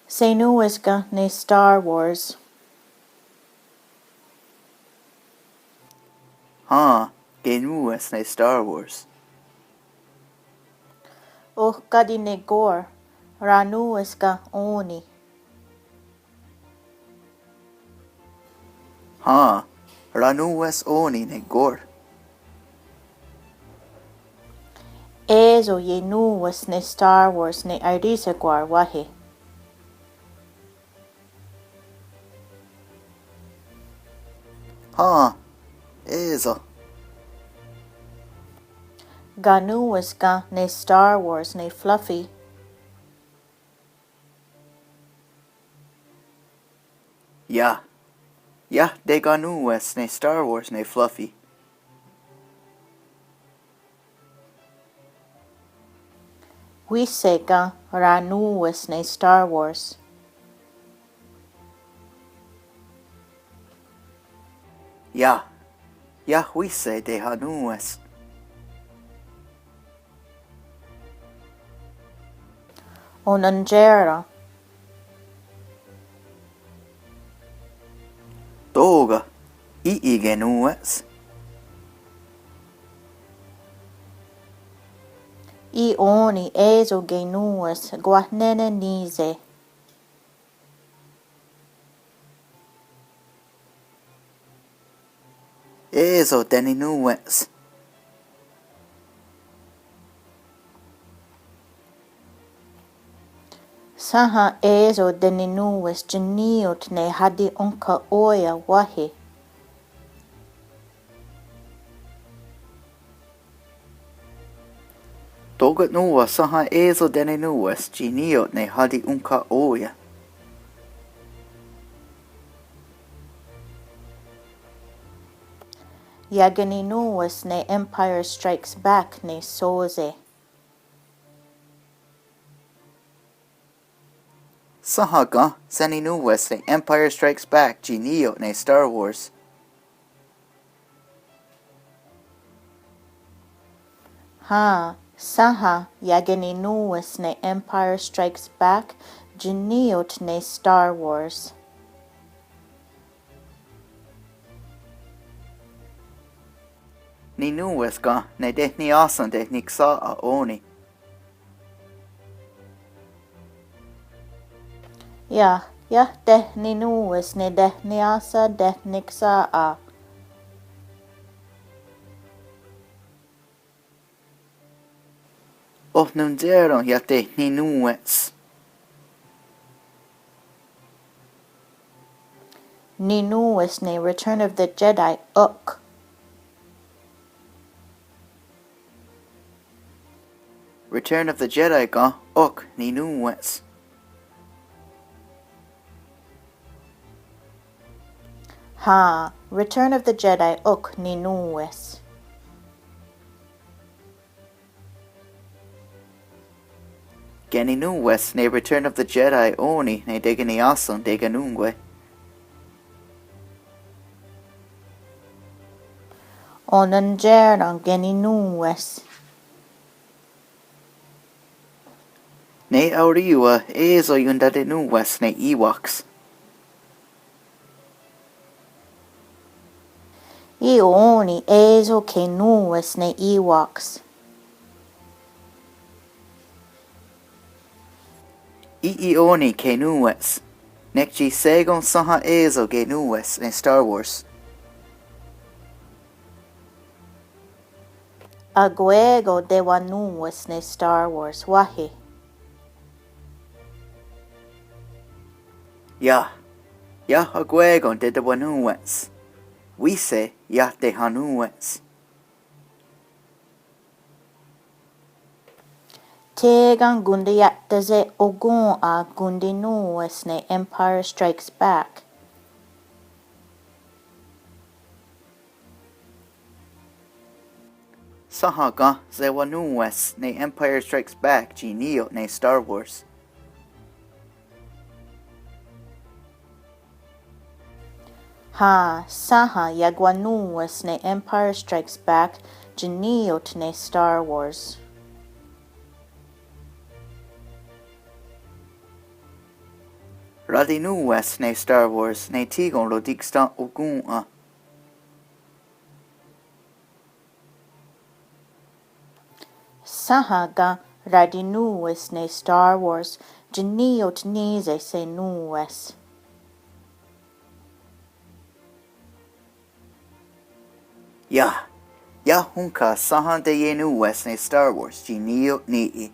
Senuiska ne Star Wars. Ha, genues ne Star Wars. Kadi ne Gor. Ranuiska Oni. Ha, ranues oni ne gor. Ezo yenuas ne Star Wars ne Ardisagwar wahi. Ha, eso. Ganuiska ne Star Wars ne Fluffy. Ja, de ganues ne Star Wars ne Fluffy. Wiseka ranuas ne Star Wars. Ja, wisse de hanues. Onanjera. Toga, I genues. I oni ezo genuas guahnene nize. Eso deninues. Saha ezo deninuas geniot ne hadi onka oya wahi. Toga nua saha eso deninues geniot ne hadi unka oya. Yageninuas ne Empire Strikes Back ne soze. Sahaga seninues ne Empire Strikes Back geniot ne Star Wars. Ha, saha yageninuas ne Empire Strikes Back geniot ne Star Wars. Ninueska ne dehni asan dehni ksaa oni. Ja dehninuas ne dehniasa dehniksaa. Oh nunderon ja dehni nues. Ninuas ne Return of the Jedi uk. Return of the Jedi ga ok ninues. Ha, Return of the Jedi uk ninuas. Geninues ne Return of the Jedi oni ne degani asan deganungue. Onanjeran geninuas. Ne auriwa eso yundadenues ne Ewoks. I oni ezo kenuas ne Ewoks. I oni kenues. Nekji segon saha eso genues ne Star Wars. Aguego de wanuas ne Star Wars wahi. Ja, aguegon de wanues. Wise ja de hanues. Tegan gundiyattaze ogun a gundinuas ne Empire Strikes Back. Sahaga zewanues ne Empire Strikes Back genio ne Star Wars. Ha, saha yagwanuas ne Empire Strikes Back geniot ne Star Wars. Radi nu wes ne Star Wars ne tigon lo diksta ogun a. Sahaga radinues ne Star Wars, geniot nise se nues. Ya hunka sahan de ye nu wes ne Star Wars, genio ni.